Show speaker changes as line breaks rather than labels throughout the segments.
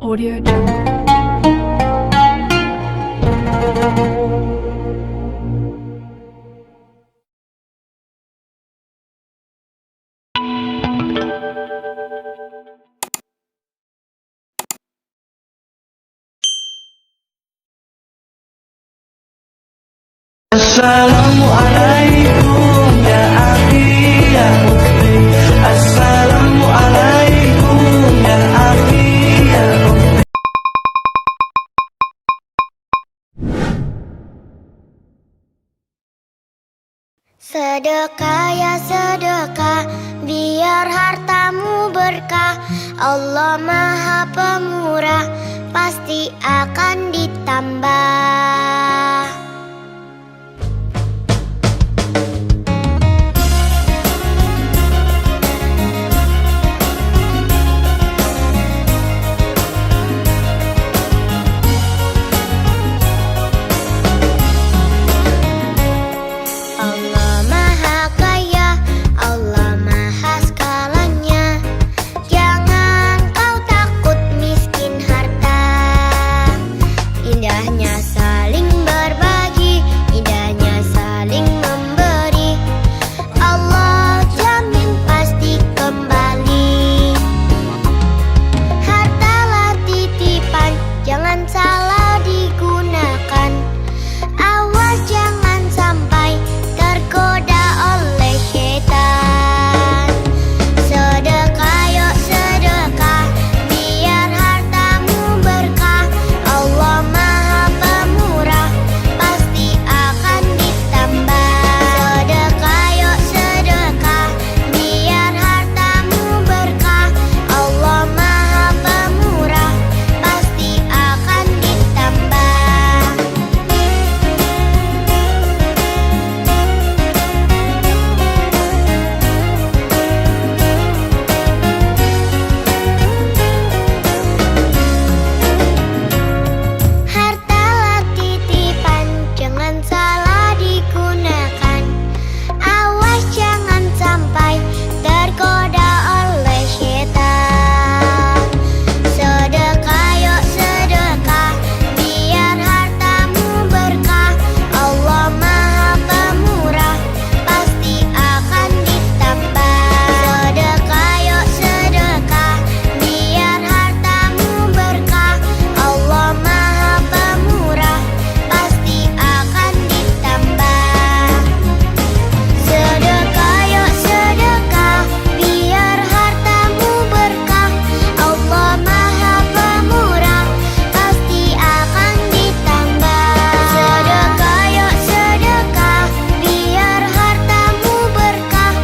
Audio Jungle.
Assalamualaikum ya akhi ya ukhti. Assalamualaikum ya akhi ya ukhti.
Sedekah ya sedekah, biar hartamu berkah. Allah Maha Pemurah, pasti akan ditambah. Allah Maha Kaya, Allah Maha Segalanya. Jangan kau takut miskin harta. Indahnya saling berbagi, indahnya saling memberi. Allah jamin pasti kembali. Hartalah titipan, jangan salah digunakan. Awas jangan sampai tergoda oleh syaitan. Sedekah yuk sedekah, biar hartamu berkah. Allah Maha Pemurah, pasti akan ditambah. Sedekah yuk sedekah, biar hartamu berkah. Allah Maha Pemurah, pasti akan ditambah. Hartalah titipan, jangan salah digunakan. Awas jangan sampai tergoda oleh syaitan. Sedekah yuk sedekah, biar hartamu berkah. Allah Maha Pemurah, pasti akan ditambah. Sedekah yuk sedekah, biar hartamu berkah. Allah Maha Pemurah, pasti akan ditambah. Sedekah yuk sedekah, biar hartamu berkah. Allah Maha Pemurah, pasti akan ditambah. Sedekah yuk sedekah, biar hartamu berkah.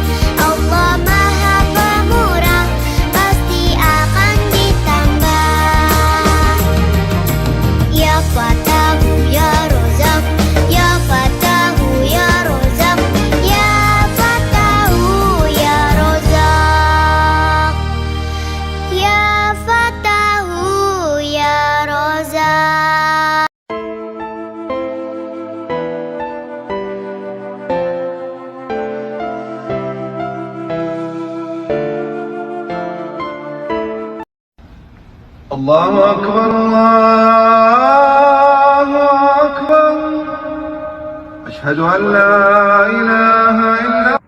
Allah Maha Pemurah, pasti akan ditambah. Ya Fatahu ya Rozak, ya Fatahu ya Rozak, ya Fatahu ya Rozak, ya Fatahu ya Rozak.
Allahu Akbar, Allahu Akbar. Ashhadu an la ilaha illallah.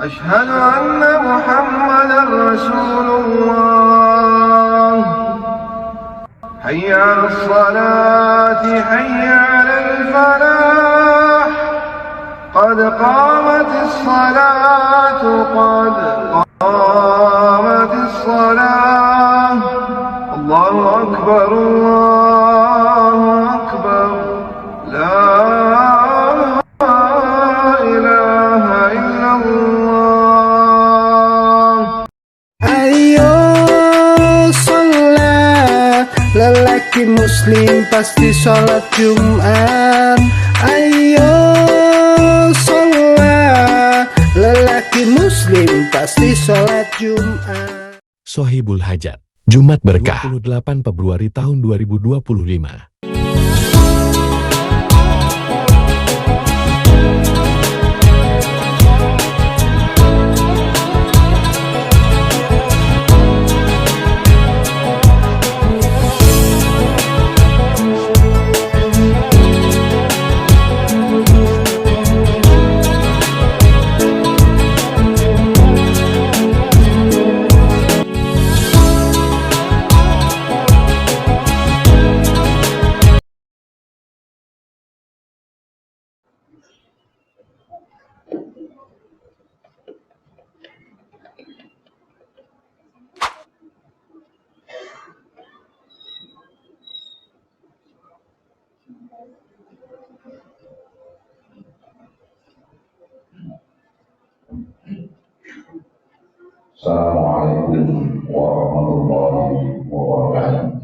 Ashhadu anna Muhammadan Rasulullah. Hayya 'alas salati, hayya 'alal falah. Qad qamatis salatu, qad قامت الصلاة. الله أكبر الله أكبر. لا إله إلا الله.
Ayo sholat, lelaki muslim pasti sholat Jumat. Ayo sholat, lelaki muslim pasti sholat Jumat.
Sohibul Hajat, Jumat Berkah, 28 Februari tahun 2025.
Assalamualaikum warahmatullahi wabarakatuh.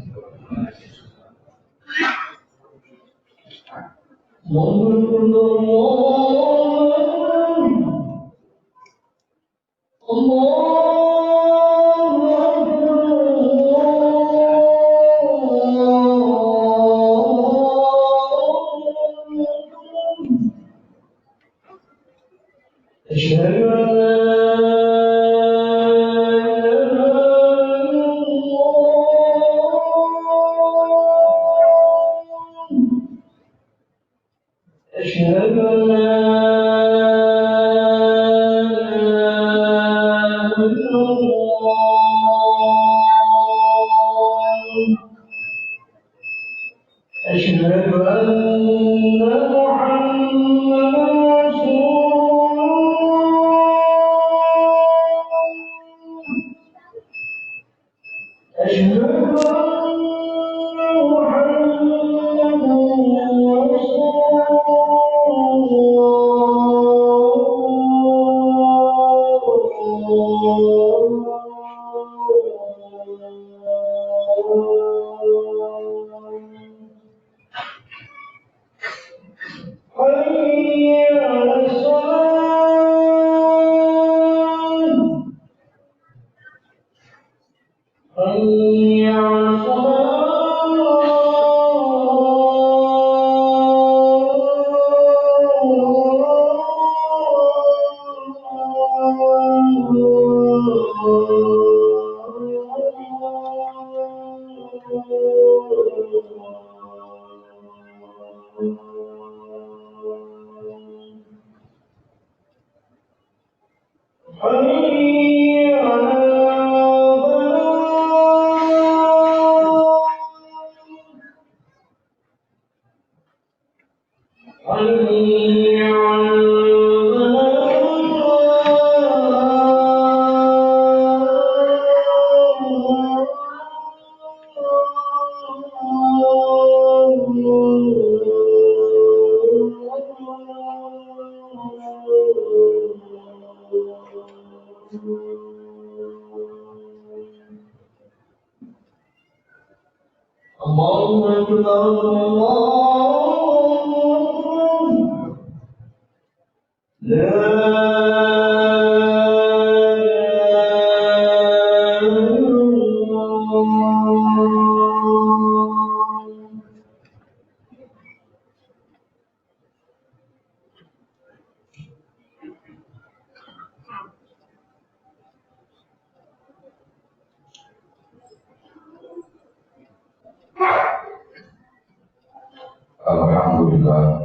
Alhamdulillah,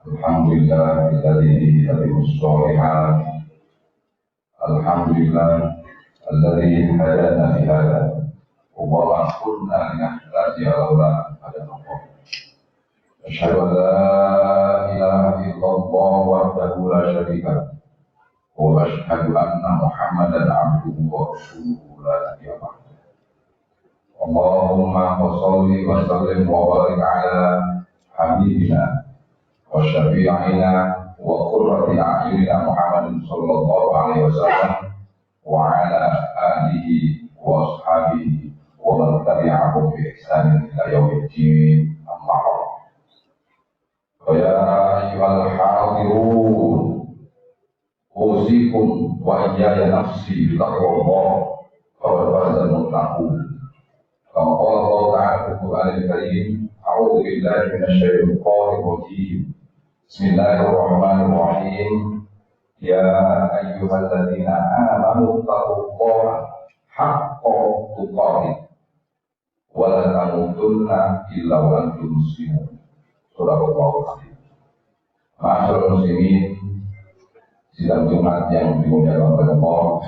alhamdulillah alladzi yahdimus shalihat. Alhamdulillah alladzi hadana li hadza wa ma kunna linahtadiya laula an hadana Allah. Asyhadu an la ilaha illallah wahdahu la syarika lahu wa asyhadu anna Muhammadan abduhu wa rasuluhu la nabiyya ba'dahu. Allahumma sholli wa sallim wa barik ala habibina wa syafi'ina wa qurrati a'yunina Muhammadin sallallahu alaihi wasallam wa ala alihi wa ashabihi wa man tabi'ahum bi ihsanin ila yaumiddin, amma ba'd. Ya ayyuhal hadirun, usikum wa iyaya nafsi bi taqwallah faqad fazal muttaqun. Kama qala Allah ta'ala fil Qur'anil Karim, a'udzu billahi minasy syaithanir rajim. Bismillahirrahmanirrahim. Ya ayyuhalladzina amanu taqullaha haqqa tuqatih wa la tamutunna illa wa antum muslimun. Surah Al-Baqarah. Ma'asyiral muslimin, sidang Jumat yang dimuliakan oleh Allah.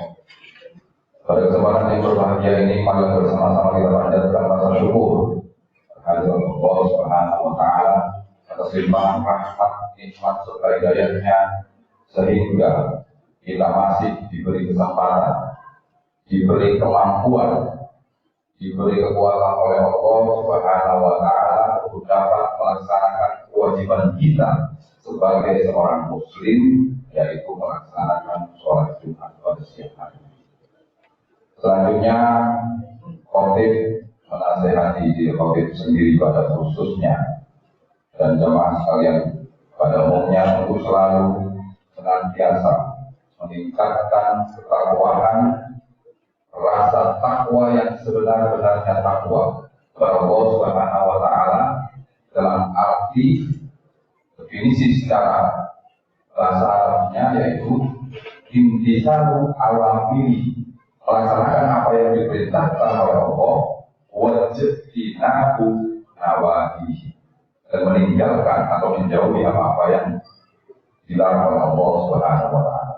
Pada kesempatan yang berbahagia ini, mari bersama-sama kita panjatkan rasa syukur kehadirat Allah Subhanahu wa Ta'ala atas limpahan rahmat, nikmat serta hidayahnya, sehingga kita masih diberi kesempatan, diberi kemampuan, diberi kekuatan oleh Allah Subhanahu wa Ta'ala untuk dapat melaksanakan kewajiban kita sebagai seorang muslim, yaitu melaksanakan sholat Jumat pada siang hari. Selanjutnya, khotib menasehati diri khotib sendiri pada khususnya dan jemaah sekalian pada umumnya untuk selalu senantiasa meningkatkan ketakwaan, rasa takwa yang sebenar-benarnya takwa kepada Allah Subhanahu wa Ta'ala dalam arti definisi secara bahasa Arabnya yaitu imtisalu awamiri, melaksanakan apa yang diperintahkan oleh Allah, wajibinahu nawahi, dan meninggalkan atau menjauhi apa-apa yang dilarang oleh Allah Subhanahu wa Ta'ala.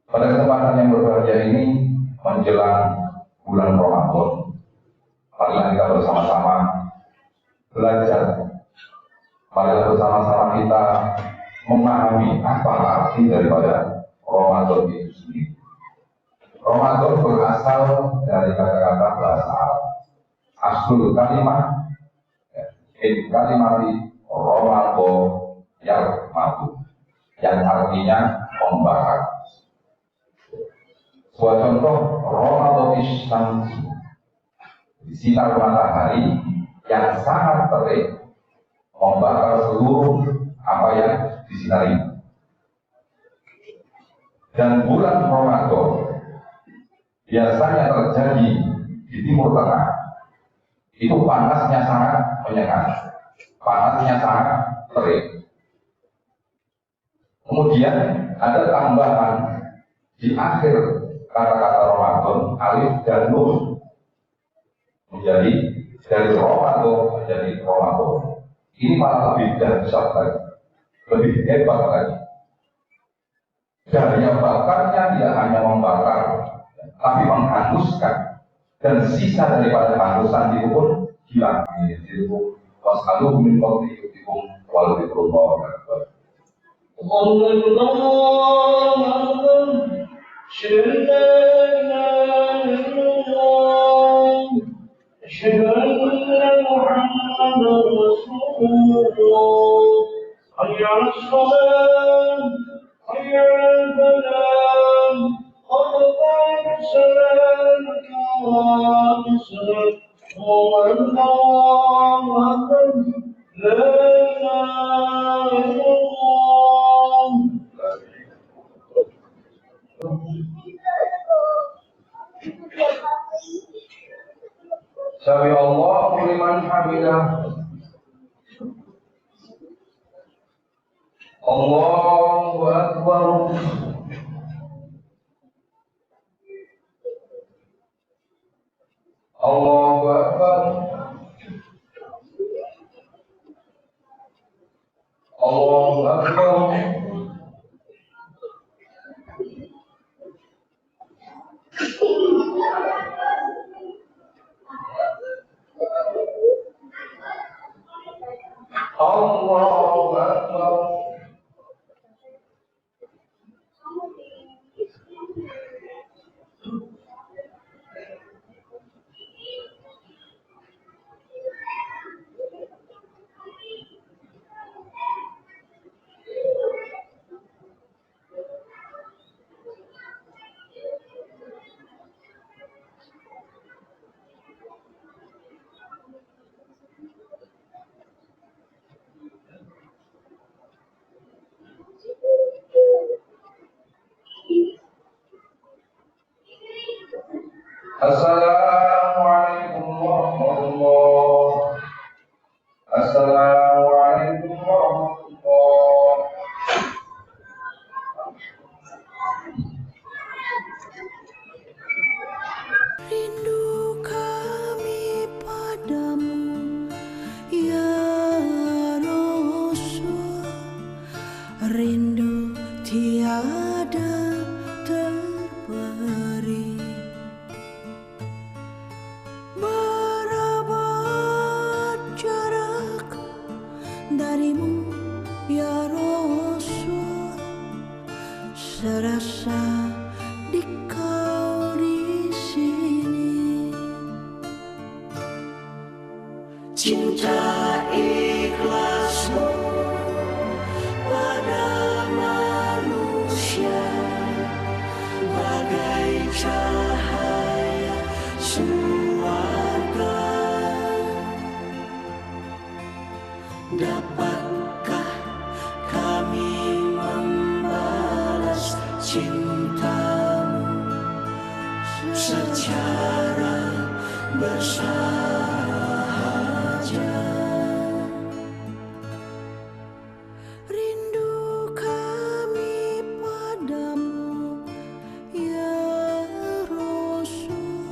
Pada kesempatan yang berbahagia ini menjelang bulan Ramadan, marilah kita bersama-sama belajar, marilah bersama-sama kita memahami apa arti daripada Ramadan itu sendiri. Ramadan berasal dari kata-kata bahasa Arab. Aslul kalimat kalimati Ramadan yang matu, yang artinya membakar. Sebuah contoh, Ramadan Syamsu, sinar matahari yang sangat terik membakar seluruh apa yang disinari. Dan bulan Ramadan biasanya terjadi di Timur Tengah. Itu panasnya sangat menyengat, panasnya sangat terik. Kemudian ada tambahan di akhir kata-kata Ramadan, alif dan nun, menjadi dari Ramadan menjadi Ramadan. Ini malah lebih dahsyat lagi, lebih hebat lagi. Daya bakarnya tidak hanya membakar, tapi menghanguskan. Dan sisa daripada hangusan itu pun hilang. Itu wasalu min fadlikum wal dzikrullah akbar.
أشهد أن محمدا رسول الله حي على الصلاة حي على الفلاح قد قامت الصلاة قامت الصلاة الله أكبر لا إله إلا الله.
Sami Allahu liman hamidah. Allahu akbar. Allahu akbar. Allahu akbar. Allahu akbar. Assalamualaikum warahmatullahi. Assalamualaikum warahmatullahi.
Rindu kami padamu ya Rasul, rindu tiada terberi. secara bersahaja. Rindu kami padamu ya Rasul,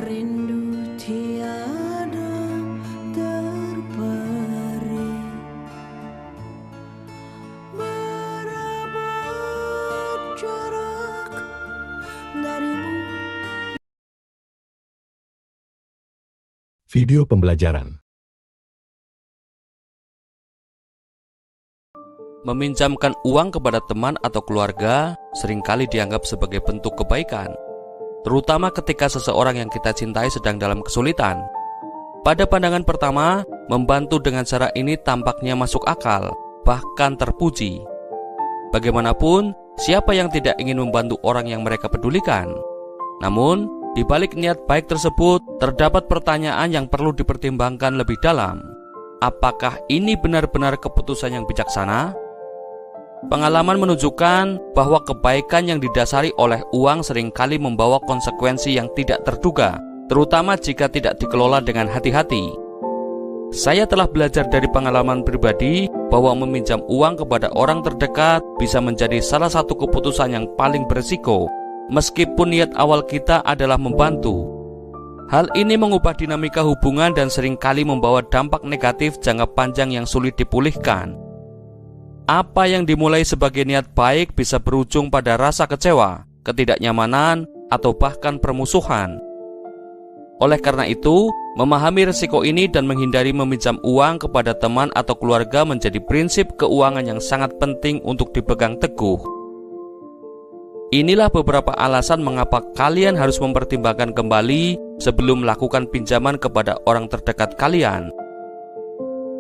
rindu tiada terperi. Berabad jarak darimu.
Video pembelajaran.
Meminjamkan uang kepada teman atau keluarga seringkali dianggap sebagai bentuk kebaikan, terutama ketika seseorang yang kita cintai sedang dalam kesulitan. Pada pandangan pertama, membantu dengan cara ini tampaknya masuk akal, bahkan terpuji. Bagaimanapun, siapa yang tidak ingin membantu orang yang mereka pedulikan? Namun, di balik niat baik tersebut, terdapat pertanyaan yang perlu dipertimbangkan lebih dalam. Apakah ini benar-benar keputusan yang bijaksana? Pengalaman menunjukkan bahwa kebaikan yang didasari oleh uang seringkali membawa konsekuensi yang tidak terduga, terutama jika tidak dikelola dengan hati-hati. Saya telah belajar dari pengalaman pribadi bahwa meminjam uang kepada orang terdekat bisa menjadi salah satu keputusan yang paling berisiko, meskipun niat awal kita adalah membantu. Hal ini mengubah dinamika hubungan dan seringkali membawa dampak negatif jangka panjang yang sulit dipulihkan. Apa yang dimulai sebagai niat baik bisa berujung pada rasa kecewa, ketidaknyamanan, atau bahkan permusuhan. Oleh karena itu, memahami risiko ini dan menghindari meminjam uang kepada teman atau keluarga menjadi prinsip keuangan yang sangat penting untuk dipegang teguh. Inilah beberapa alasan mengapa kalian harus mempertimbangkan kembali sebelum melakukan pinjaman kepada orang terdekat kalian.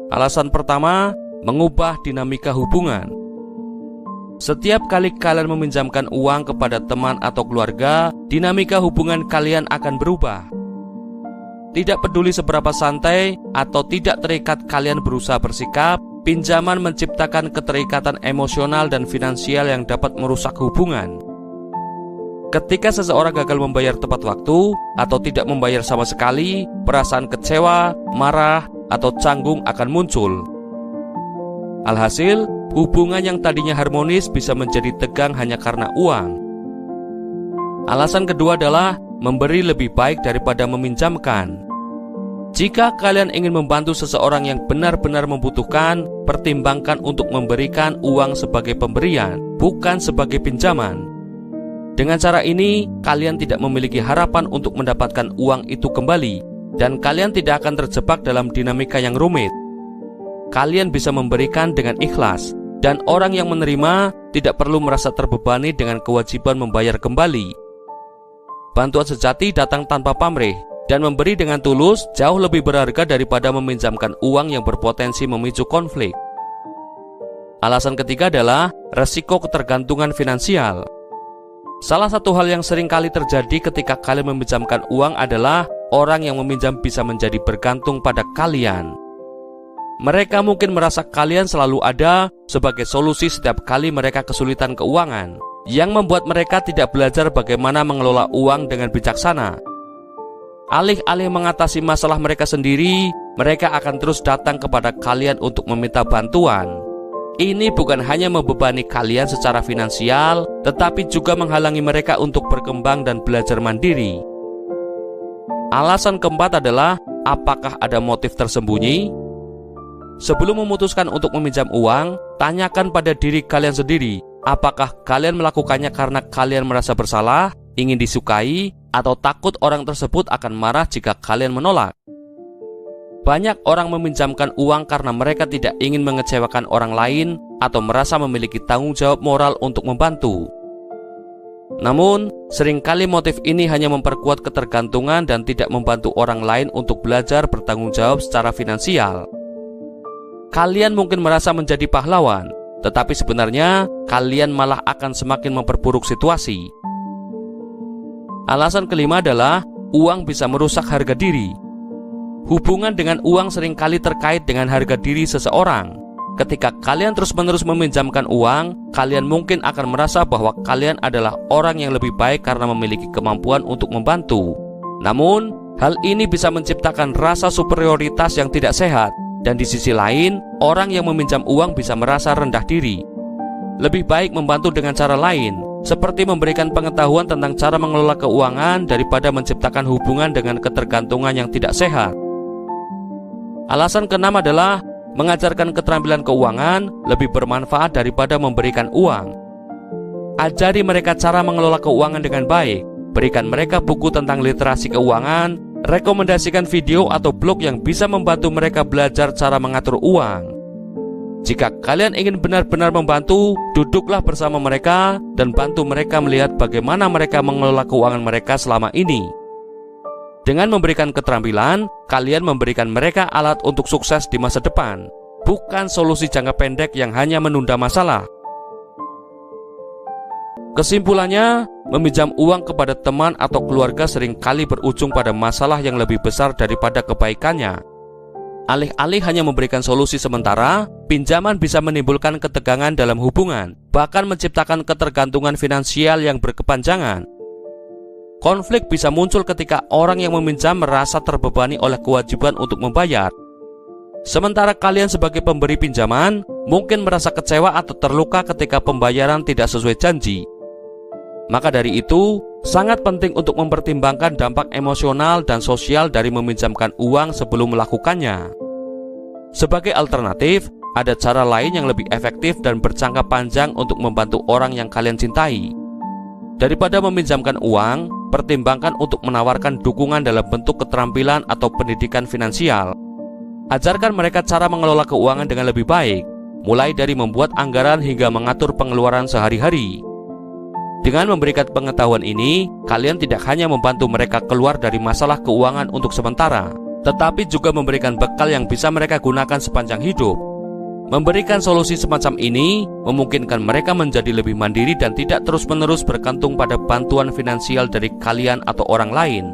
Alasan pertama, mengubah dinamika hubungan. Setiap kali kalian meminjamkan uang kepada teman atau keluarga, dinamika hubungan kalian akan berubah. Tidak peduli seberapa santai atau tidak terikat kalian berusaha bersikap, pinjaman menciptakan keterikatan emosional dan finansial yang dapat merusak hubungan. Ketika seseorang gagal membayar tepat waktu atau tidak membayar sama sekali, perasaan kecewa, marah, atau canggung akan muncul. Alhasil, hubungan yang tadinya harmonis bisa menjadi tegang hanya karena uang. Alasan kedua adalah memberi lebih baik daripada meminjamkan. Jika kalian ingin membantu seseorang yang benar-benar membutuhkan, pertimbangkan untuk memberikan uang sebagai pemberian, bukan sebagai pinjaman. Dengan cara ini, kalian tidak memiliki harapan untuk mendapatkan uang itu kembali, dan kalian tidak akan terjebak dalam dinamika yang rumit. Kalian bisa memberikan dengan ikhlas, dan orang yang menerima tidak perlu merasa terbebani dengan kewajiban membayar kembali. Bantuan sejati datang tanpa pamrih, dan memberi dengan tulus jauh lebih berharga daripada meminjamkan uang yang berpotensi memicu konflik. Alasan ketiga adalah resiko ketergantungan finansial. Salah satu hal yang sering kali terjadi ketika kalian meminjamkan uang adalah orang yang meminjam bisa menjadi bergantung pada kalian. Mereka mungkin merasa kalian selalu ada sebagai solusi setiap kali mereka kesulitan keuangan, yang membuat mereka tidak belajar bagaimana mengelola uang dengan bijaksana. Alih-alih mengatasi masalah mereka sendiri, mereka akan terus datang kepada kalian untuk meminta bantuan. Ini bukan hanya membebani kalian secara finansial, tetapi juga menghalangi mereka untuk berkembang dan belajar mandiri. Alasan keempat adalah, apakah ada motif tersembunyi? Sebelum memutuskan untuk meminjam uang, tanyakan pada diri kalian sendiri, apakah kalian melakukannya karena kalian merasa bersalah, ingin disukai, atau takut orang tersebut akan marah jika kalian menolak. Banyak orang meminjamkan uang karena mereka tidak ingin mengecewakan orang lain atau merasa memiliki tanggung jawab moral untuk membantu. Namun, seringkali motif ini hanya memperkuat ketergantungan dan tidak membantu orang lain untuk belajar bertanggung jawab secara finansial. Kalian mungkin merasa menjadi pahlawan, tetapi sebenarnya kalian malah akan semakin memperburuk situasi. Alasan kelima adalah uang bisa merusak harga diri. Hubungan dengan uang seringkali terkait dengan harga diri seseorang. ketika kalian terus-menerus meminjamkan uang, kalian mungkin akan merasa bahwa kalian adalah orang yang lebih baik karena memiliki kemampuan untuk membantu. Namun, hal ini bisa menciptakan rasa superioritas yang tidak sehat, dan di sisi lain, orang yang meminjam uang bisa merasa rendah diri. Lebih baik membantu dengan cara lain, seperti memberikan pengetahuan tentang cara mengelola keuangan daripada menciptakan hubungan dengan ketergantungan yang tidak sehat. Alasan keenam adalah mengajarkan keterampilan keuangan lebih bermanfaat daripada memberikan uang. Ajari mereka cara mengelola keuangan dengan baik, berikan mereka buku tentang literasi keuangan, rekomendasikan video atau blog yang bisa membantu mereka belajar cara mengatur uang. Jika kalian ingin benar-benar membantu, duduklah bersama mereka dan bantu mereka melihat bagaimana mereka mengelola keuangan mereka selama ini. Dengan memberikan keterampilan, kalian memberikan mereka alat untuk sukses di masa depan, bukan solusi jangka pendek yang hanya menunda masalah. Kesimpulannya, meminjam uang kepada teman atau keluarga seringkali berujung pada masalah yang lebih besar daripada kebaikannya. Alih-alih hanya memberikan solusi sementara, pinjaman bisa menimbulkan ketegangan dalam hubungan, bahkan menciptakan ketergantungan finansial yang berkepanjangan. Konflik bisa muncul ketika orang yang meminjam merasa terbebani oleh kewajiban untuk membayar. Sementara kalian sebagai pemberi pinjaman mungkin merasa kecewa atau terluka ketika pembayaran tidak sesuai janji. Maka dari itu, sangat penting untuk mempertimbangkan dampak emosional dan sosial dari meminjamkan uang sebelum melakukannya. Sebagai alternatif, ada cara lain yang lebih efektif dan berjangka panjang untuk membantu orang yang kalian cintai. Daripada meminjamkan uang, pertimbangkan untuk menawarkan dukungan dalam bentuk keterampilan atau pendidikan finansial. Ajarkan mereka cara mengelola keuangan dengan lebih baik, mulai dari membuat anggaran hingga mengatur pengeluaran sehari-hari. Dengan memberikan pengetahuan ini, kalian tidak hanya membantu mereka keluar dari masalah keuangan untuk sementara, tetapi juga memberikan bekal yang bisa mereka gunakan sepanjang hidup. Memberikan solusi semacam ini memungkinkan mereka menjadi lebih mandiri dan tidak terus-menerus bergantung pada bantuan finansial dari kalian atau orang lain.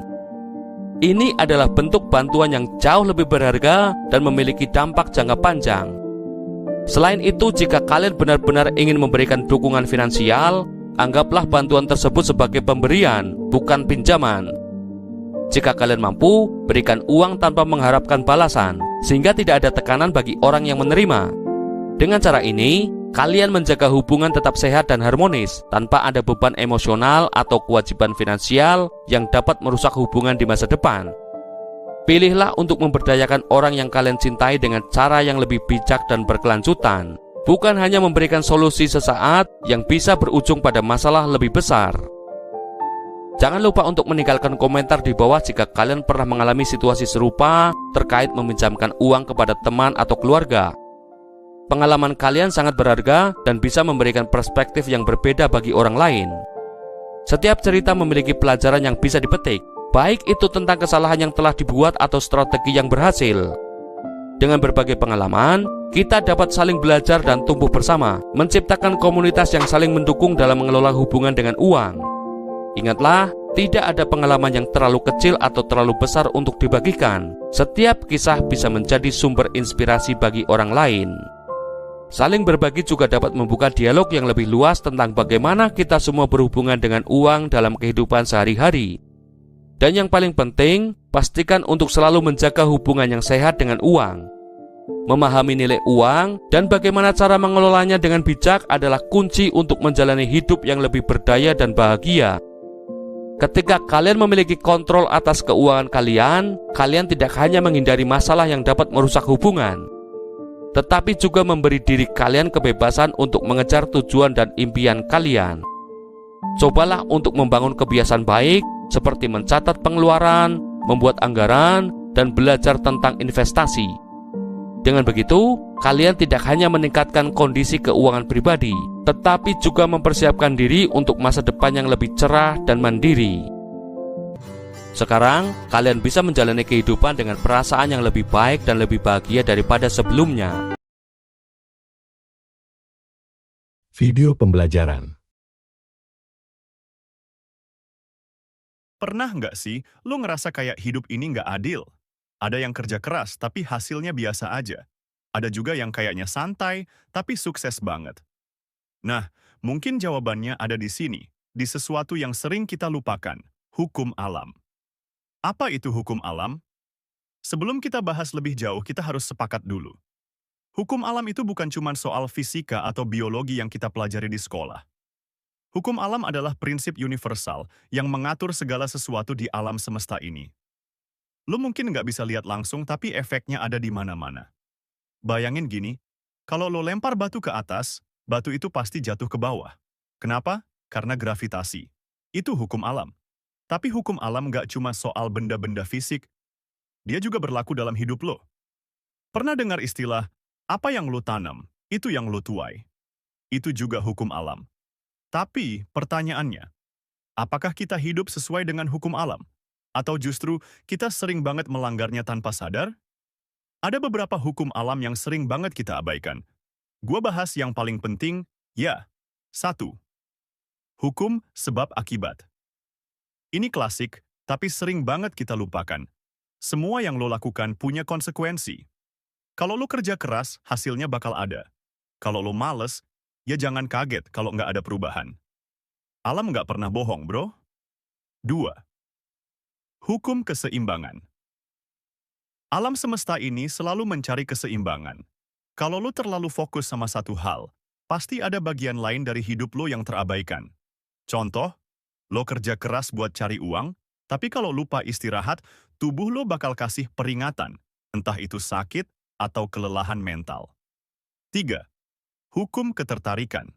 Ini adalah bentuk bantuan yang jauh lebih berharga dan memiliki dampak jangka panjang. Selain itu, jika kalian benar-benar ingin memberikan dukungan finansial, anggaplah bantuan tersebut sebagai pemberian, bukan pinjaman. Jika kalian mampu, berikan uang tanpa mengharapkan balasan, sehingga tidak ada tekanan bagi orang yang menerima. Dengan cara ini, kalian menjaga hubungan tetap sehat dan harmonis, tanpa ada beban emosional atau kewajiban finansial yang dapat merusak hubungan di masa depan. Pilihlah untuk memberdayakan orang yang kalian cintai dengan cara yang lebih bijak dan berkelanjutan, bukan hanya memberikan solusi sesaat yang bisa berujung pada masalah lebih besar. Jangan lupa untuk meninggalkan komentar di bawah jika kalian pernah mengalami situasi serupa terkait meminjamkan uang kepada teman atau keluarga. Pengalaman kalian sangat berharga dan bisa memberikan perspektif yang berbeda bagi orang lain. Setiap cerita memiliki pelajaran yang bisa dipetik, baik itu tentang kesalahan yang telah dibuat atau strategi yang berhasil. Dengan berbagai pengalaman, kita dapat saling belajar dan tumbuh bersama, menciptakan komunitas yang saling mendukung dalam mengelola hubungan dengan uang. Ingatlah, tidak ada pengalaman yang terlalu kecil atau terlalu besar untuk dibagikan. Setiap kisah bisa menjadi sumber inspirasi bagi orang lain. Saling berbagi juga dapat membuka dialog yang lebih luas tentang bagaimana kita semua berhubungan dengan uang dalam kehidupan sehari-hari. Dan yang paling penting, pastikan untuk selalu menjaga hubungan yang sehat dengan uang. Memahami nilai uang dan bagaimana cara mengelolanya dengan bijak adalah kunci untuk menjalani hidup yang lebih berdaya dan bahagia. Ketika kalian memiliki kontrol atas keuangan kalian, kalian tidak hanya menghindari masalah yang dapat merusak hubungan, tetapi juga memberi diri kalian kebebasan untuk mengejar tujuan dan impian kalian. Cobalah untuk membangun kebiasaan baik seperti mencatat pengeluaran, membuat anggaran, dan belajar tentang investasi. Dengan begitu, kalian tidak hanya meningkatkan kondisi keuangan pribadi, tetapi juga mempersiapkan diri untuk masa depan yang lebih cerah dan mandiri. Sekarang, kalian bisa menjalani kehidupan dengan perasaan yang lebih baik dan lebih bahagia daripada sebelumnya.
Video pembelajaran.
Pernah nggak sih lu ngerasa kayak hidup ini nggak adil? Ada yang kerja keras tapi hasilnya biasa aja. Ada juga yang kayaknya santai, tapi sukses banget. Nah, mungkin jawabannya ada di sini, di sesuatu yang sering kita lupakan, hukum alam. Apa itu hukum alam? Sebelum kita bahas lebih jauh, kita harus sepakat dulu. Hukum alam itu bukan cuma soal fisika atau biologi yang kita pelajari di sekolah. Hukum alam adalah prinsip universal yang mengatur segala sesuatu di alam semesta ini. Lo mungkin nggak bisa lihat langsung, tapi efeknya ada di mana-mana. Bayangin gini, kalau lo lempar batu ke atas, batu itu pasti jatuh ke bawah. Kenapa? Karena gravitasi. Itu hukum alam. Tapi hukum alam nggak cuma soal benda-benda fisik, dia juga berlaku dalam hidup lo. Pernah dengar istilah, apa yang lo tanam, itu yang lo tuai. Itu juga hukum alam. Tapi pertanyaannya, apakah kita hidup sesuai dengan hukum alam? Atau justru kita sering banget melanggarnya tanpa sadar? Ada beberapa hukum alam yang sering banget kita abaikan. Gua bahas yang paling penting, ya. 1. Hukum sebab akibat. Ini klasik, tapi sering banget kita lupakan. Semua yang lo lakukan punya konsekuensi. Kalau lo kerja keras, hasilnya bakal ada. Kalau lo males, ya jangan kaget kalau nggak ada perubahan. Alam nggak pernah bohong, bro. 2. Hukum keseimbangan. Alam semesta ini selalu mencari keseimbangan. Kalau lo terlalu fokus sama satu hal, pasti ada bagian lain dari hidup lo yang terabaikan. Contoh, lo kerja keras buat cari uang, tapi kalau lupa istirahat, tubuh lo bakal kasih peringatan, entah itu sakit atau kelelahan mental. 3. Hukum ketertarikan.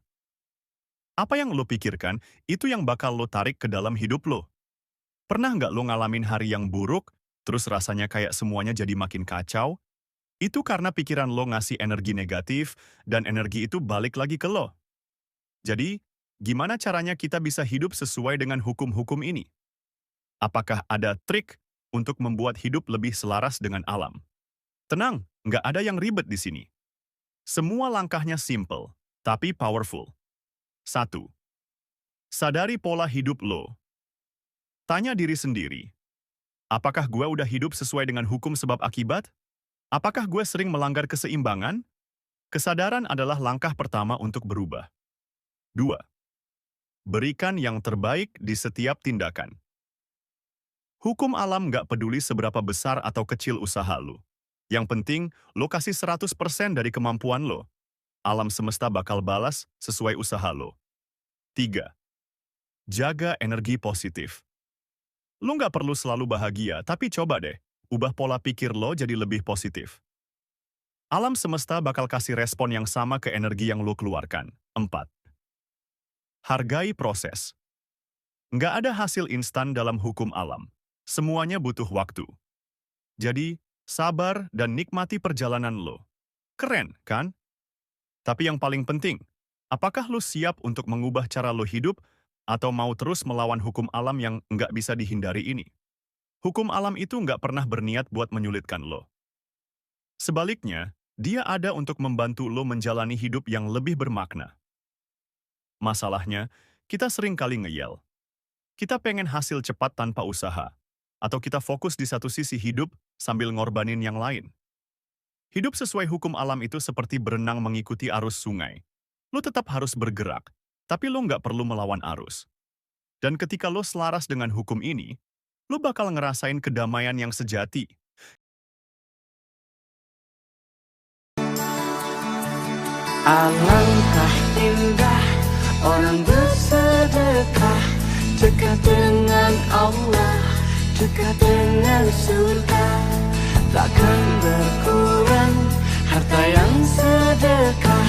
Apa yang lo pikirkan, itu yang bakal lo tarik ke dalam hidup lo. Pernah nggak lo ngalamin hari yang buruk, terus rasanya kayak semuanya jadi makin kacau? Itu karena pikiran lo ngasih energi negatif, dan energi itu balik lagi ke lo. Jadi, gimana caranya kita bisa hidup sesuai dengan hukum-hukum ini? Apakah ada trik untuk membuat hidup lebih selaras dengan alam? Tenang, nggak ada yang ribet di sini. Semua langkahnya simple, tapi powerful. 1. Sadari pola hidup lo. Tanya diri sendiri, apakah gue udah hidup sesuai dengan hukum sebab akibat? Apakah gue sering melanggar keseimbangan? Kesadaran adalah langkah pertama untuk berubah. 2. Berikan yang terbaik di setiap tindakan. Hukum alam nggak peduli seberapa besar atau kecil usaha lo. Yang penting, lo kasih 100% dari kemampuan lo. Alam semesta bakal balas sesuai usaha lo. 3. Jaga energi positif. Lo nggak perlu selalu bahagia, tapi coba deh, ubah pola pikir lo jadi lebih positif. Alam semesta bakal kasih respon yang sama ke energi yang lo keluarkan. 4. Hargai proses. Nggak ada hasil instan dalam hukum alam. Semuanya butuh waktu. Jadi, sabar dan nikmati perjalanan lo. Keren, kan? Tapi yang paling penting, apakah lo siap untuk mengubah cara lo hidup atau mau terus melawan hukum alam yang nggak bisa dihindari ini? Hukum alam itu nggak pernah berniat buat menyulitkan lo. Sebaliknya, dia ada untuk membantu lo menjalani hidup yang lebih bermakna. Masalahnya, kita sering kali ngeyel. Kita pengen hasil cepat tanpa usaha. Atau kita fokus di satu sisi hidup sambil ngorbanin yang lain. Hidup sesuai hukum alam itu seperti berenang mengikuti arus sungai. Lo tetap harus bergerak, tapi lo nggak perlu melawan arus. Dan ketika lo selaras dengan hukum ini, lo bakal ngerasain kedamaian yang sejati.
Alangkah indah orang bersedekah, dekat dengan Allah, dekat dengan surga. Takkan berkurang harta yang sedekah,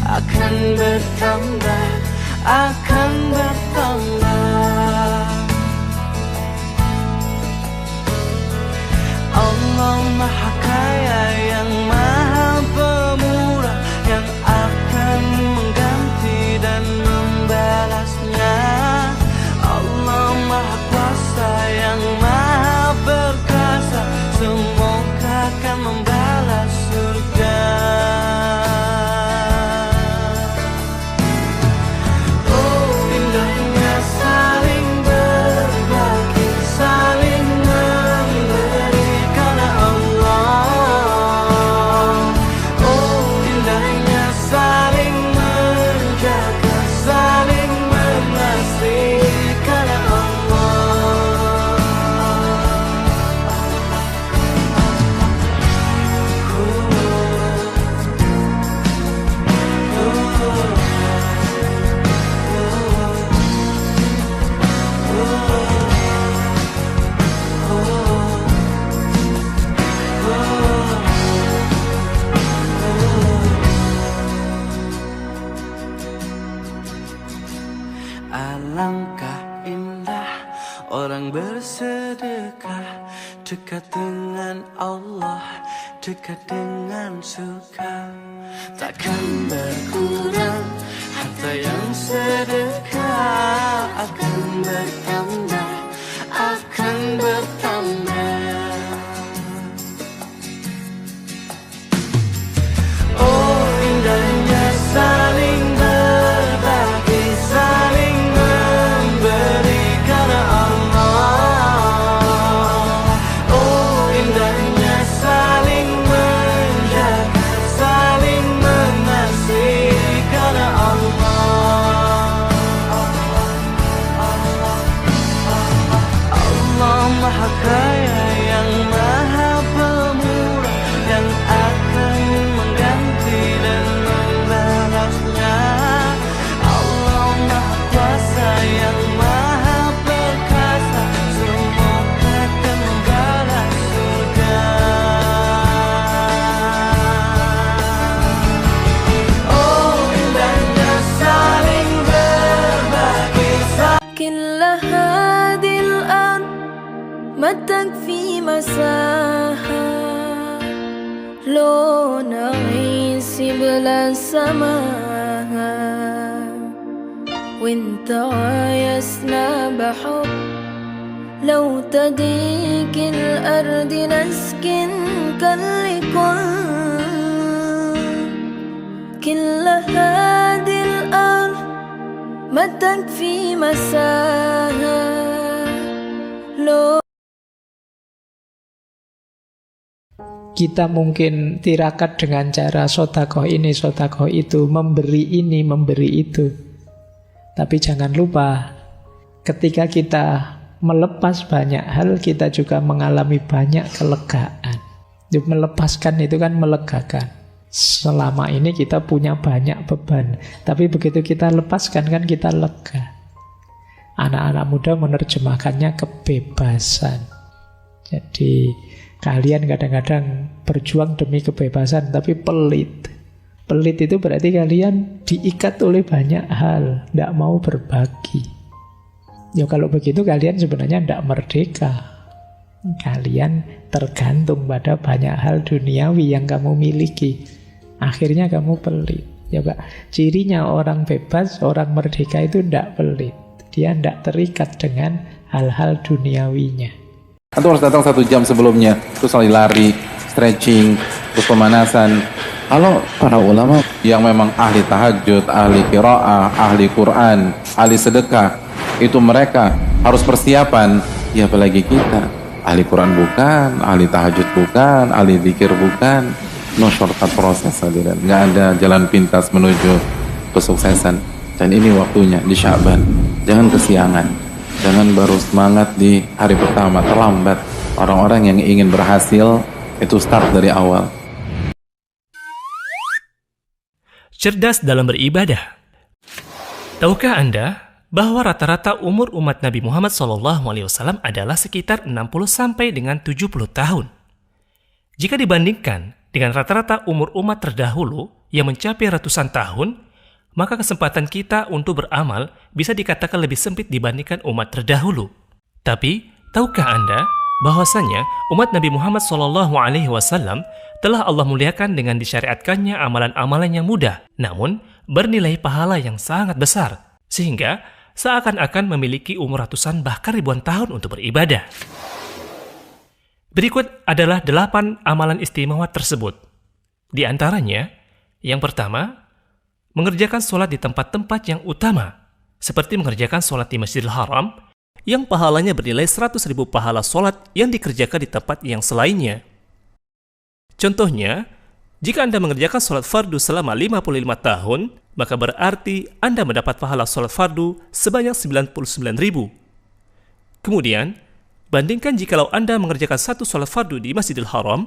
akan bertambah, akan bertambah. Allah Maha Kaya yang Maha Pemurah, yang akan mengganti dan membalasnya. Allah Maha Kuasa yang Maha Perkasa, semoga akan membalas surga. Oh, indahnya Orang bersedekah dekat dengan Allah, dekat dengan surga. Takkan berkurang harta yang sedekah, akan bertambah, akan bertambah. Oh, indahnya saling berbagi, saling memberi karena Allah. Oh, indahnya saling menjaga, saling mengasihi karena Allah. Allah Maha Kaya yang Maha Pemurah, yang akan mengganti dan membalasnya. Allah Maha Kuasa yang Maha Perkasa, semua akan membalas surga. Oh, indahnya saling berbagi.
كل هذه الأرض ما تكفي مساحة لو نعيش بلا سماها وانت عايزنا بحب لو تضيق الأرض نسكن كل هذه الأرض ما تكفي مساها لو
Kita mungkin tirakat dengan cara sodakoh ini, sodakoh itu, memberi ini, memberi itu. Tapi jangan lupa, ketika kita melepas banyak hal, kita juga mengalami banyak kelegaan. Melepaskan itu kan melegakan. Selama ini kita punya banyak beban, tapi begitu kita lepaskan kan kita lega. Anak-anak muda menerjemahkannya kebebasan. Jadi kalian kadang-kadang berjuang demi kebebasan tapi pelit. Pelit itu berarti kalian diikat oleh banyak hal, tidak mau berbagi. Ya kalau begitu kalian sebenarnya tidak merdeka. Kalian tergantung pada banyak hal duniawi yang kamu miliki. Akhirnya kamu pelit. Ya Pak, cirinya orang bebas, orang merdeka itu tidak pelit. Dia tidak terikat dengan hal-hal duniawinya.
Antum harus datang 1 jam sebelumnya, terus lari, stretching, terus pemanasan. Kalau para ulama yang memang ahli tahajud, ahli qiraah, ahli Quran, ahli sedekah, itu mereka harus persiapan. Ya apalagi kita, ahli Quran bukan, ahli tahajud bukan, ahli zikir bukan. No shortcut proses, hadirin. Nggak ada jalan pintas menuju kesuksesan. Dan ini waktunya di Sya'ban. Jangan kesiangan. Jangan baru semangat di hari pertama, terlambat. Orang-orang yang ingin berhasil itu start dari awal.
Cerdas dalam beribadah. Tahukah Anda bahwa rata-rata umur umat Nabi Muhammad SAW adalah sekitar 60 sampai dengan 70 tahun? Jika dibandingkan dengan rata-rata umur umat terdahulu yang mencapai ratusan tahun, maka kesempatan kita untuk beramal bisa dikatakan lebih sempit dibandingkan umat terdahulu. Tapi, tahukah Anda bahwasanya umat Nabi Muhammad SAW telah Allah muliakan dengan disyariatkannya amalan-amalan yang mudah, namun bernilai pahala yang sangat besar, sehingga seakan-akan memiliki umur ratusan bahkan ribuan tahun untuk beribadah. Berikut adalah 8 amalan istimewa tersebut. Di antaranya, yang pertama, mengerjakan sholat di tempat-tempat yang utama, seperti mengerjakan sholat di Masjidil Haram, yang pahalanya bernilai 100.000 pahala sholat yang dikerjakan di tempat yang selainnya. Contohnya, jika Anda mengerjakan sholat fardu selama 55 tahun, maka berarti Anda mendapat pahala sholat fardu sebanyak 99.000. Kemudian, bandingkan jikalau Anda mengerjakan satu sholat fardu di Masjidil Haram,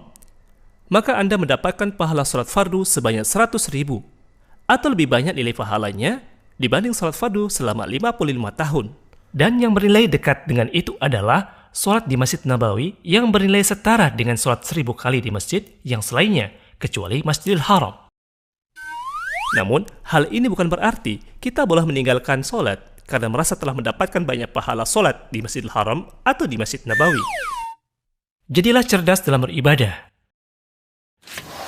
maka Anda mendapatkan pahala sholat fardu sebanyak 100.000. Atau lebih banyak nilai pahalanya dibanding sholat fardu selama 55 tahun. Dan yang bernilai dekat dengan itu adalah sholat di Masjid Nabawi yang bernilai setara dengan sholat 1000 kali di masjid yang selainnya, kecuali Masjidil Haram. Namun, hal ini bukan berarti kita boleh meninggalkan sholat karena merasa telah mendapatkan banyak pahala sholat di Masjidil Haram atau di Masjid Nabawi. Jadilah cerdas dalam beribadah.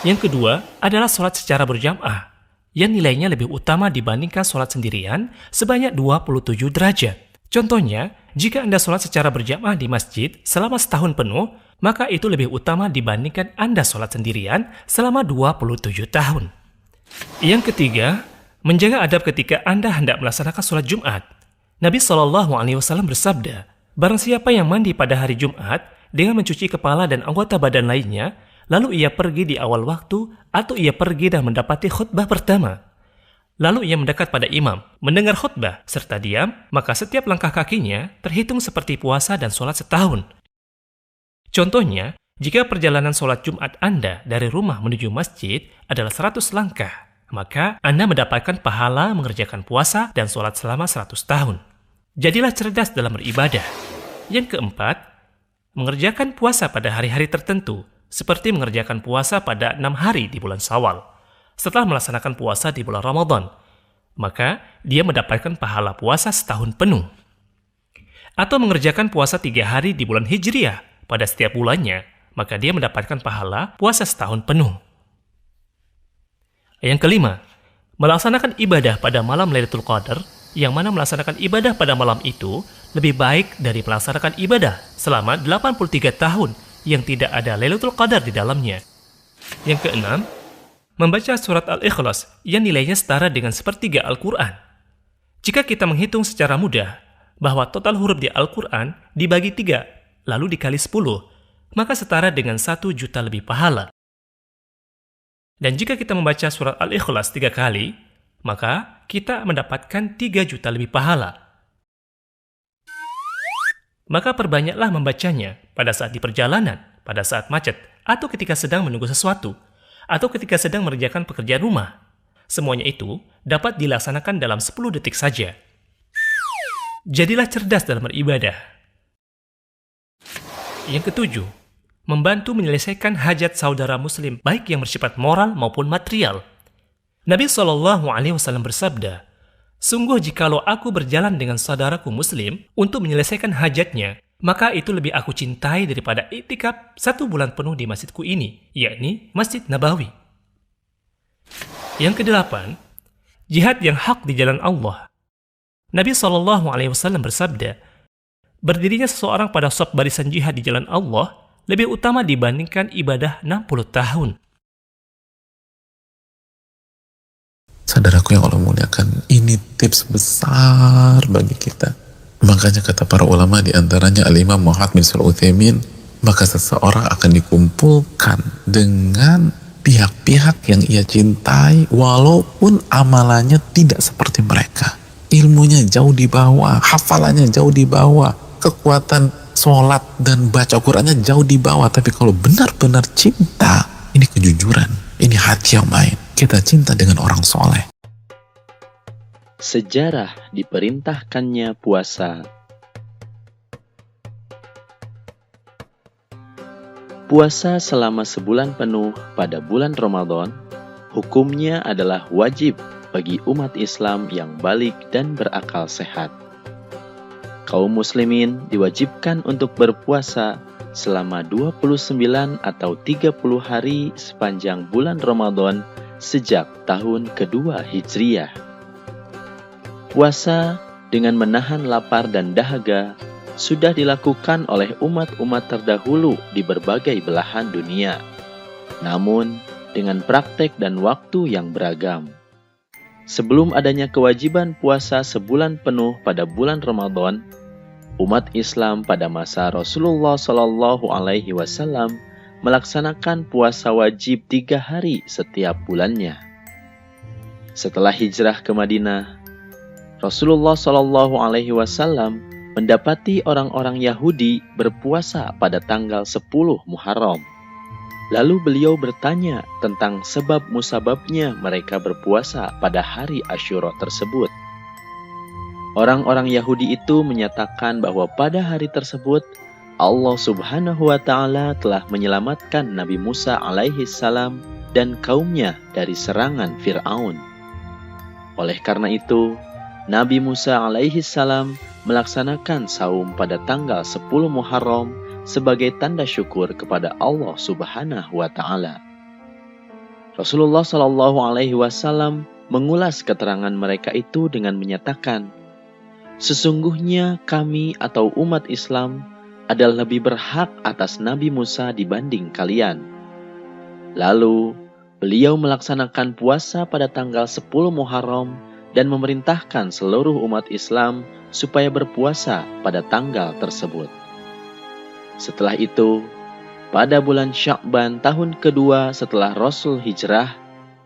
Yang kedua adalah sholat secara berjamaah, yang nilainya lebih utama dibandingkan sholat sendirian sebanyak 27 derajat. Contohnya, jika Anda sholat secara berjamaah di masjid selama setahun penuh, maka itu lebih utama dibandingkan Anda sholat sendirian selama 27 tahun. Yang ketiga, menjaga adab ketika Anda hendak melaksanakan sholat Jumat. Nabi SAW bersabda, barang siapa yang mandi pada hari Jumat dengan mencuci kepala dan anggota badan lainnya, lalu ia pergi di awal waktu atau ia pergi dan mendapati khutbah pertama, lalu ia mendekat pada imam, mendengar khutbah, serta diam, maka setiap langkah kakinya terhitung seperti puasa dan sholat setahun. Contohnya, jika perjalanan sholat Jumat Anda dari rumah menuju masjid adalah 100 langkah, maka Anda mendapatkan pahala mengerjakan puasa dan sholat selama 100 tahun. Jadilah cerdas dalam beribadah. Yang keempat, mengerjakan puasa pada hari-hari tertentu, seperti mengerjakan puasa pada 6 hari di bulan Syawal, setelah melaksanakan puasa di bulan Ramadan, maka dia mendapatkan pahala puasa setahun penuh. Atau mengerjakan puasa 3 hari di bulan Hijriah pada setiap bulannya, maka dia mendapatkan pahala puasa setahun penuh. Yang kelima, melaksanakan ibadah pada malam Lailatul Qadar, yang mana melaksanakan ibadah pada malam itu lebih baik dari melaksanakan ibadah selama 83 tahun yang tidak ada Lailatul Qadar di dalamnya. Yang keenam, membaca surat Al-Ikhlas yang nilainya setara dengan sepertiga Al-Quran. Jika kita menghitung secara mudah bahwa total huruf di Al-Quran dibagi 3 lalu dikali 10, maka setara dengan 1 juta lebih pahala. Dan jika kita membaca surat Al-Ikhlas 3 kali, maka kita mendapatkan 3 juta lebih pahala. Maka perbanyaklah membacanya pada saat di perjalanan, pada saat macet, atau ketika sedang menunggu sesuatu, atau ketika sedang mengerjakan pekerjaan rumah. Semuanya itu dapat dilaksanakan dalam 10 detik saja. Jadilah cerdas dalam beribadah. Yang ketujuh, membantu menyelesaikan hajat saudara muslim, baik yang bersifat moral maupun material. Nabi SAW bersabda, sungguh jikalau aku berjalan dengan saudaraku muslim untuk menyelesaikan hajatnya, maka itu lebih aku cintai daripada iktikaf 1 bulan penuh di masjidku ini, yakni Masjid Nabawi. Yang kedelapan, jihad yang hak di jalan Allah. Nabi SAW bersabda, berdirinya seseorang pada shaf barisan jihad di jalan Allah lebih utama dibandingkan ibadah 60 tahun.
Saudaraku yang Allah muliakan, ini tips besar bagi kita. Makanya kata para ulama, di antaranya Al-Imam Muhammad bin Shalih Al-Utsaimin, maka seseorang akan dikumpulkan dengan pihak-pihak yang ia cintai walaupun amalannya tidak seperti mereka. Ilmunya jauh di bawah, hafalannya jauh di bawah, kekuatan sholat dan baca Qur'annya jauh di bawah. Tapi kalau benar-benar cinta, ini kejujuran, ini hati yang main. Kita cinta dengan orang soleh.
Sejarah diperintahkannya puasa. Puasa selama sebulan penuh pada bulan Ramadan, hukumnya adalah wajib bagi umat Islam yang balik dan berakal sehat. Kaum muslimin diwajibkan untuk berpuasa selama 29 atau 30 hari sepanjang bulan Ramadan sejak tahun kedua Hijriah. Puasa dengan menahan lapar dan dahaga sudah dilakukan oleh umat-umat terdahulu di berbagai belahan dunia, namun dengan praktek dan waktu yang beragam. Sebelum adanya kewajiban puasa sebulan penuh pada bulan Ramadan, umat Islam pada masa Rasulullah SAW melaksanakan puasa wajib 3 hari setiap bulannya. Setelah hijrah ke Madinah, Rasulullah SAW mendapati orang-orang Yahudi berpuasa pada tanggal 10 Muharram. Lalu beliau bertanya tentang sebab musababnya mereka berpuasa pada hari Asyura tersebut. Orang-orang Yahudi itu menyatakan bahwa pada hari tersebut Allah Subhanahu wa Ta'ala telah menyelamatkan Nabi Musa alaihi salam dan kaumnya dari serangan Fir'aun. Oleh karena itu, Nabi Musa alaihi salam melaksanakan saum pada tanggal 10 Muharram sebagai tanda syukur kepada Allah Subhanahu wa taala. Rasulullah Shallallahu alaihi wasallam mengulas keterangan mereka itu dengan menyatakan, sesungguhnya kami atau umat Islam adalah lebih berhak atas Nabi Musa dibanding kalian. Lalu beliau melaksanakan puasa pada tanggal 10 Muharram dan memerintahkan seluruh umat Islam supaya berpuasa pada tanggal tersebut. Setelah itu, pada bulan Sya'ban tahun kedua setelah Rasul hijrah,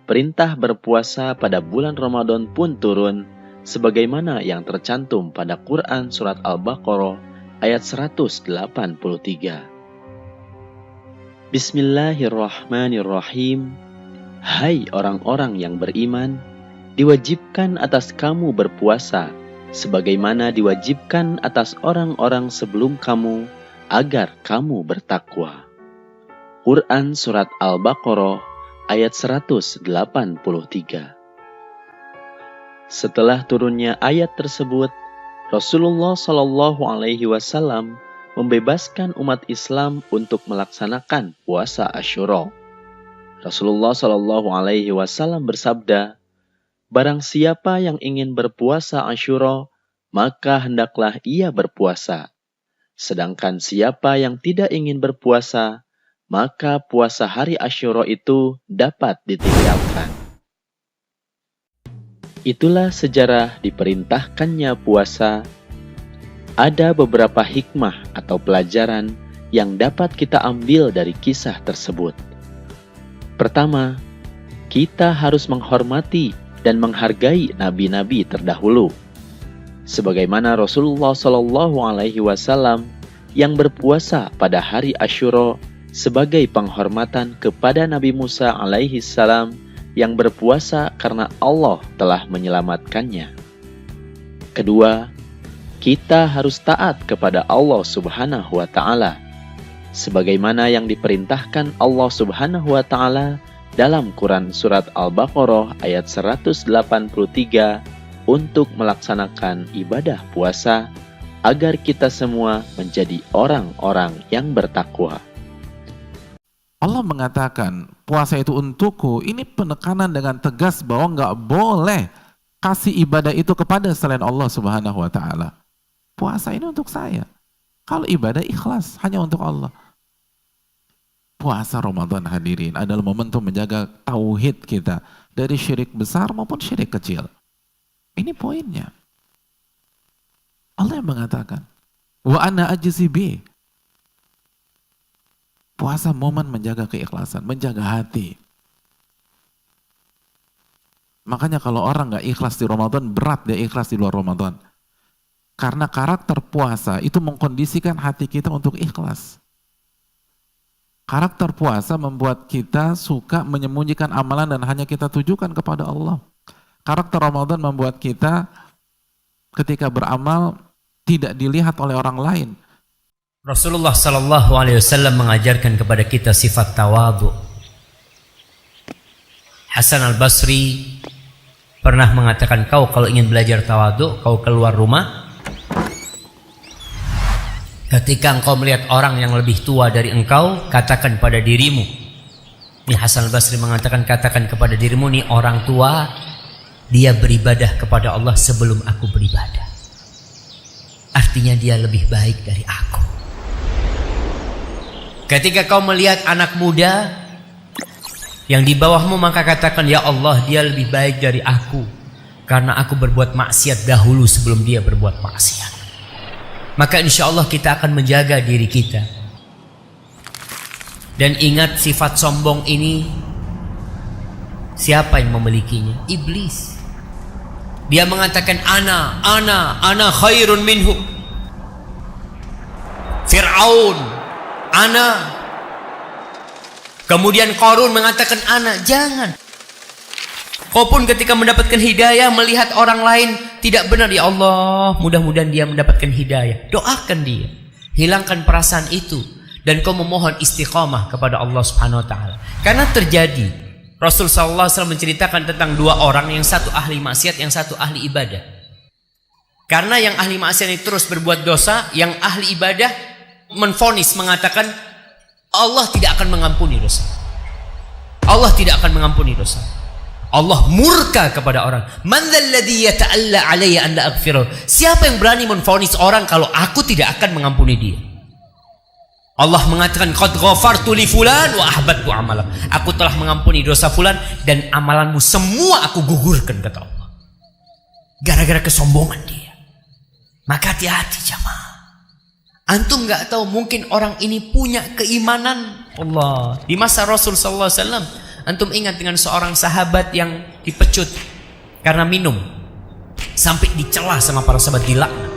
perintah berpuasa pada bulan Ramadan pun turun, sebagaimana yang tercantum pada Quran Surat Al-Baqarah ayat 183. Bismillahirrahmanirrahim. Hai orang-orang yang beriman, diwajibkan atas kamu berpuasa, sebagaimana diwajibkan atas orang-orang sebelum kamu, agar kamu bertakwa. Quran Surat Al-Baqarah ayat 183. Setelah turunnya ayat tersebut, Rasulullah Shallallahu alaihi wasallam membebaskan umat Islam untuk melaksanakan puasa Asyura. Rasulullah Shallallahu alaihi wasallam bersabda, barang siapa yang ingin berpuasa Asyura, maka hendaklah ia berpuasa. Sedangkan siapa yang tidak ingin berpuasa, maka puasa hari Asyura itu dapat ditinggalkan. Itulah sejarah diperintahkannya puasa. Ada beberapa hikmah atau pelajaran yang dapat kita ambil dari kisah tersebut. Pertama, kita harus menghormati dan menghargai nabi-nabi terdahulu. Sebagaimana Rasulullah Shallallahu alaihi wasallam yang berpuasa pada hari Asyura sebagai penghormatan kepada Nabi Musa alaihi salam yang berpuasa karena Allah telah menyelamatkannya. Kedua, kita harus taat kepada Allah Subhanahu wa taala sebagaimana yang diperintahkan Allah Subhanahu wa taala dalam Quran Surat Al-Baqarah ayat 183 untuk melaksanakan ibadah puasa agar kita semua menjadi orang-orang yang bertakwa.
Allah mengatakan puasa itu untukku, ini penekanan dengan tegas bahwa nggak boleh kasih ibadah itu kepada selain Allah Subhanahu wa taala. Puasa ini untuk saya. Kalau ibadah ikhlas hanya untuk Allah. Puasa Ramadan hadirin adalah momentum menjaga tauhid kita dari syirik besar maupun syirik kecil. Ini poinnya. Allah yang mengatakan, wa ana ajzi bi. Puasa momen menjaga keikhlasan, menjaga hati. Makanya kalau orang gak ikhlas di Ramadan, berat dia ikhlas di luar Ramadan. Karena karakter puasa itu mengkondisikan hati kita untuk ikhlas. Karakter puasa membuat kita suka menyembunyikan amalan dan hanya kita tujukan kepada Allah. Karakter Ramadan membuat kita ketika beramal tidak dilihat oleh orang lain.
Rasulullah Sallallahu Alaihi Wasallam mengajarkan kepada kita sifat tawadhu. Hasan al-Basri pernah mengatakan, kau kalau ingin belajar tawadhu, kau keluar rumah. Ketika engkau melihat orang yang lebih tua dari engkau, katakan pada dirimu. Ini Hasan al-Basri mengatakan, katakan kepada dirimu, nih orang tua, dia beribadah kepada Allah sebelum aku beribadah. Artinya dia lebih baik dari aku. Ketika kau melihat anak muda yang di bawahmu, maka katakan, ya Allah, dia lebih baik dari aku karena aku berbuat maksiat dahulu sebelum dia berbuat maksiat. Maka insya Allah kita akan menjaga diri kita. Dan ingat, sifat sombong ini siapa yang memilikinya? Iblis. Dia mengatakan ana khairun minhu. Fir'aun, ana. Kemudian Qarun mengatakan ana. Jangan. Kau pun ketika mendapatkan hidayah melihat orang lain tidak benar, ya Allah, mudah-mudahan dia mendapatkan hidayah. Doakan dia. Hilangkan perasaan itu dan kau memohon istiqamah kepada Allah Subhanahu wa taala. Karena terjadi, Rasul sallallahu alaihi wasallam menceritakan tentang dua orang, yang satu ahli maksiat, yang satu ahli ibadah. Karena yang ahli maksiat ini terus berbuat dosa, yang ahli ibadah menvonis, mengatakan Allah tidak akan mengampuni dosa. Allah tidak akan mengampuni dosa. Allah murka kepada orang. Man dzalladzi yata'alla 'alayya an la aghfirah. Siapa yang berani menvonis orang kalau aku tidak akan mengampuni dia? Allah mengatakan qad ghafartu li fulan wa ahbattu amalah. Aku telah mengampuni dosa fulan dan amalanmu semua aku gugurkan, kata Allah. Gara-gara kesombongan dia. Maka hati-hati jamaah. Antum nggak tahu, mungkin orang ini punya keimanan Allah. Di masa Rasul sallallahu alaihi wasallam, antum ingat dengan seorang sahabat yang dipecut karena minum sampai dicela sama para sahabat, dilaknat.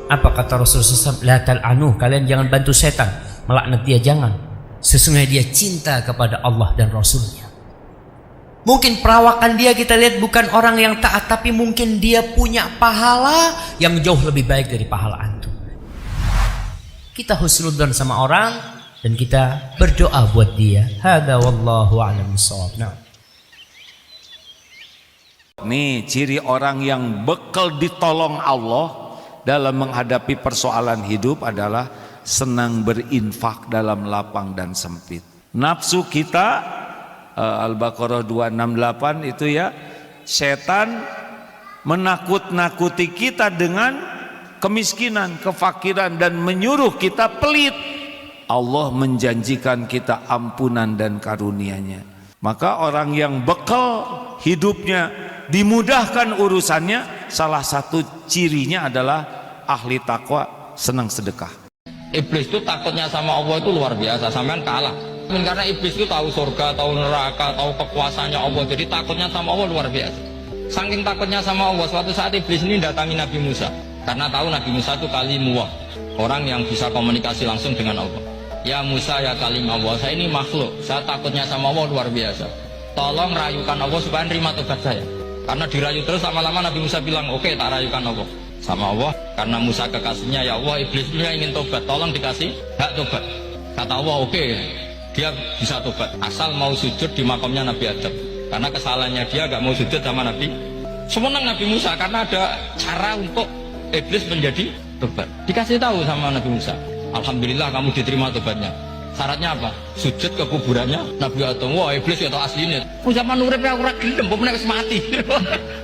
Apa kata Rasulullah SAW? La tal'anu, kalian jangan bantu setan, melaknat dia jangan. Sesungguhnya dia cinta kepada Allah dan Rasulnya. Mungkin perawakan dia kita lihat bukan orang yang taat, tapi mungkin dia punya pahala yang jauh lebih baik dari pahala antum. Kita husnudzon sama orang dan kita berdoa buat dia. Hadza wallahu a'lam bissawab. Nah.
Nih ciri orang yang bekal ditolong Allah dalam menghadapi persoalan hidup adalah senang berinfak dalam lapang dan sempit. Nafsu kita Al-Baqarah 268 itu ya, setan menakut-nakuti kita dengan kemiskinan, kefakiran dan menyuruh kita pelit. Allah menjanjikan kita ampunan dan karunia-Nya. Maka orang yang bekal hidupnya dimudahkan urusannya, salah satu cirinya adalah ahli takwa, senang sedekah.
Iblis itu takutnya sama Allah itu luar biasa, sampean kalah. Karena iblis itu tahu surga, tahu neraka, tahu kekuasaannya Allah, jadi takutnya sama Allah luar biasa. Saking takutnya sama Allah, suatu saat iblis ini datangi Nabi Musa, karena tahu Nabi Musa itu kalimullah, orang yang bisa komunikasi langsung dengan Allah. Ya Musa, ya kalim Allah, saya ini makhluk, saya takutnya sama Allah luar biasa. Tolong rayukan Allah supaya nerima tobat saya. Karena dirayu terus, lama-lama Nabi Musa bilang, oke, tak rayukan Allah sama Allah. Karena Musa kekasihnya, ya Allah, iblis ini ingin tobat, tolong dikasih hak tobat. Kata Allah, oke, dia bisa tobat asal mau sujud di makamnya Nabi Adam. Karena kesalahannya dia gak mau sujud sama Nabi. Semenang Nabi Musa karena ada cara untuk iblis menjadi tobat. Dikasih tahu sama Nabi Musa, alhamdulillah kamu diterima tobatnya. Syaratnya apa? Sujud ke kuburannya Nabi Adam. Wah, iblis ya tau aslinya. Zaman urip aku ora gelem, mbok menek wis mati.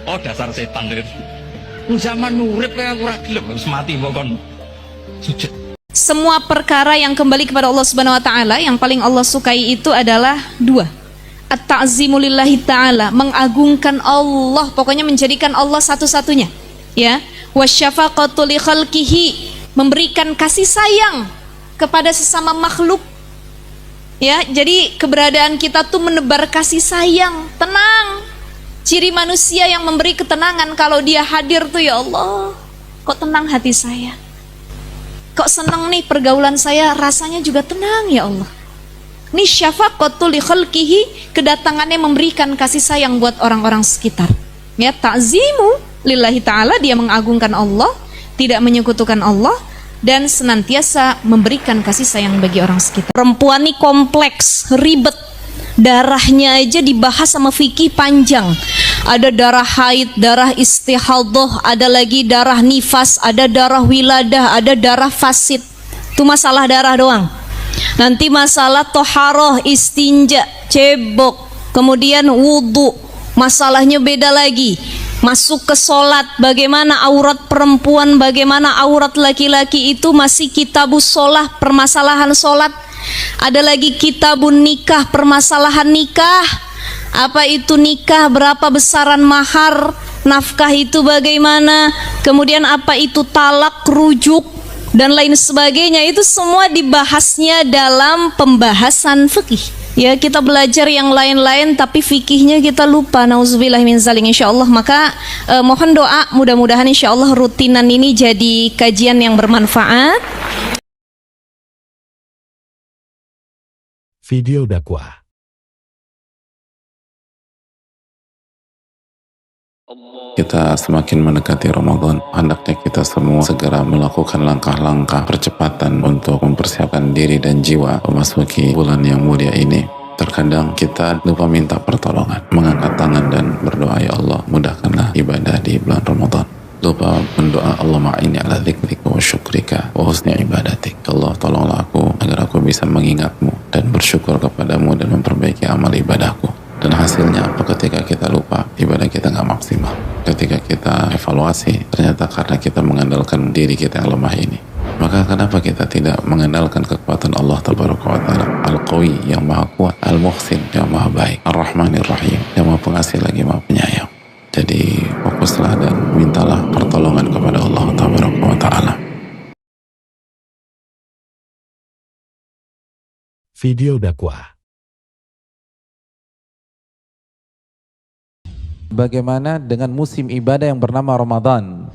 Oh, dasar setan itu. Zaman urip aku ora gelem, wis mati mbok kon sujud.
Semua perkara yang kembali kepada Allah Subhanahu wa taala yang paling Allah sukai itu adalah dua. At-ta'zimu lillahi ta'ala, mengagungkan Allah, pokoknya menjadikan Allah satu-satunya, ya. Wasyafaqatu li khalqihi, memberikan kasih sayang kepada sesama makhluk. Ya, jadi keberadaan kita tuh menebar kasih sayang, tenang. Ciri manusia yang memberi ketenangan kalau dia hadir tuh, ya Allah, kok tenang hati saya. Kok senang nih pergaulan saya, rasanya juga tenang, ya Allah. Ini syafaqatul li khalqihi, kedatangannya memberikan kasih sayang buat orang-orang sekitar. Ya, ta'zimu lillahi ta'ala, dia mengagungkan Allah, tidak menyekutukan Allah, dan senantiasa memberikan kasih sayang bagi orang sekitar. Perempuan ini kompleks, ribet. Darahnya aja dibahas sama fikih panjang. Ada darah haid, darah istihadhah, ada lagi darah nifas, ada darah wiladah, ada darah fasid. Itu masalah darah doang. Nanti masalah toharoh, istinja, cebok, kemudian wudu, masalahnya beda lagi. Masuk ke sholat, bagaimana aurat perempuan, bagaimana aurat laki-laki, itu masih kitabus sholah, permasalahan sholat. Ada lagi kitabun nikah, permasalahan nikah. Apa itu nikah, berapa besaran mahar, nafkah itu bagaimana, kemudian apa itu talak, rujuk, dan lain sebagainya. Itu semua dibahasnya dalam pembahasan fikih. Ya, kita belajar yang lain-lain tapi fikihnya kita lupa. Nauzubillah min zalik, insyaallah. Maka mohon doa, mudah-mudahan insyaallah rutinan ini jadi kajian yang bermanfaat.
Video dakwah.
Kita semakin mendekati Ramadan, hendaknya kita semua segera melakukan langkah-langkah percepatan untuk mempersiapkan diri dan jiwa memasuki bulan yang mulia ini. Terkadang kita lupa minta pertolongan, mengangkat tangan dan berdoa, ya Allah, mudahkanlah ibadah di bulan Ramadan. lupa berdoa, Allahumma a'inni ala dzikrika wa syukrika wa husni ibadatik. Allah, tolonglah aku agar aku bisa mengingatmu dan bersyukur kepadamu dan memperbaiki amal ibadahku. Dan hasilnya apa? Ketika kita lupa, ibadah kita nggak maksimal. Ketika kita evaluasi, ternyata karena kita mengandalkan diri kita yang lemah ini. Maka kenapa kita tidak mengandalkan kekuatan Allah Tabaraka wa Ta'ala, Al-Qawi yang maha kuat, Al-Muhsin yang maha baik, Ar-Rahmanir Rahim yang maha pengasih lagi maha penyayang. Jadi fokuslah dan mintalah pertolongan kepada Allah Tabaraka wa Ta'ala.
Video dakwah.
Bagaimana dengan musim ibadah yang bernama Ramadan?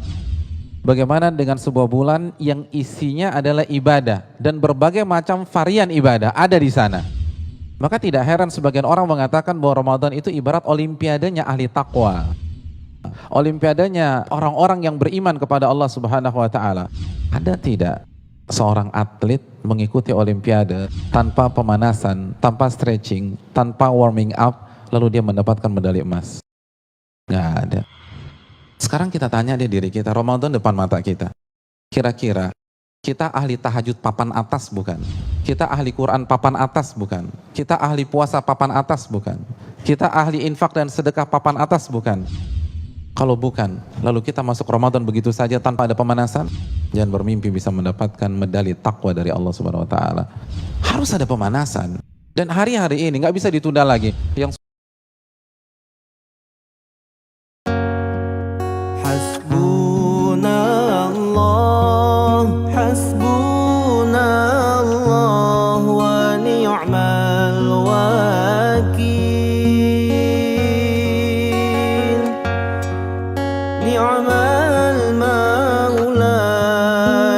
Bagaimana dengan sebuah bulan yang isinya adalah ibadah dan berbagai macam varian ibadah ada di sana? Maka tidak heran sebagian orang mengatakan bahwa Ramadan itu ibarat olimpiadanya ahli takwa. Olimpiadanya orang-orang yang beriman kepada Allah Subhanahu wa Ta'ala. Ada tidak seorang atlet mengikuti olimpiade tanpa pemanasan, tanpa stretching, tanpa warming up, lalu dia mendapatkan medali emas? Nggak ada. Sekarang kita tanya dia diri kita, Ramadan depan mata kita. Kira-kira kita ahli tahajud papan atas bukan? Kita ahli Quran papan atas bukan? Kita ahli puasa papan atas bukan? Kita ahli infak dan sedekah papan atas bukan? Kalau bukan, lalu kita masuk Ramadan begitu saja tanpa ada pemanasan? Jangan bermimpi bisa mendapatkan medali takwa dari Allah Subhanahu wa Ta'ala. Harus ada pemanasan. Dan hari-hari ini nggak bisa ditunda lagi. Yang
Hasbunallah wa ni'mal wakil. Ni'mal maula,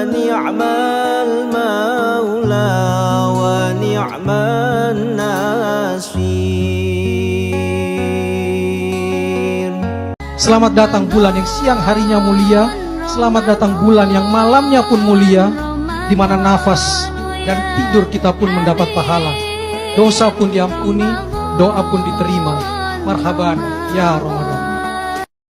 ni'mal maula wa ni'man nasir.
Selamat datang bulan yang siang harinya mulia. Selamat datang bulan yang malamnya pun mulia, di mana nafas dan tidur kita pun mendapat pahala. Dosa pun diampuni, doa pun diterima. Marhaban ya Ramadan.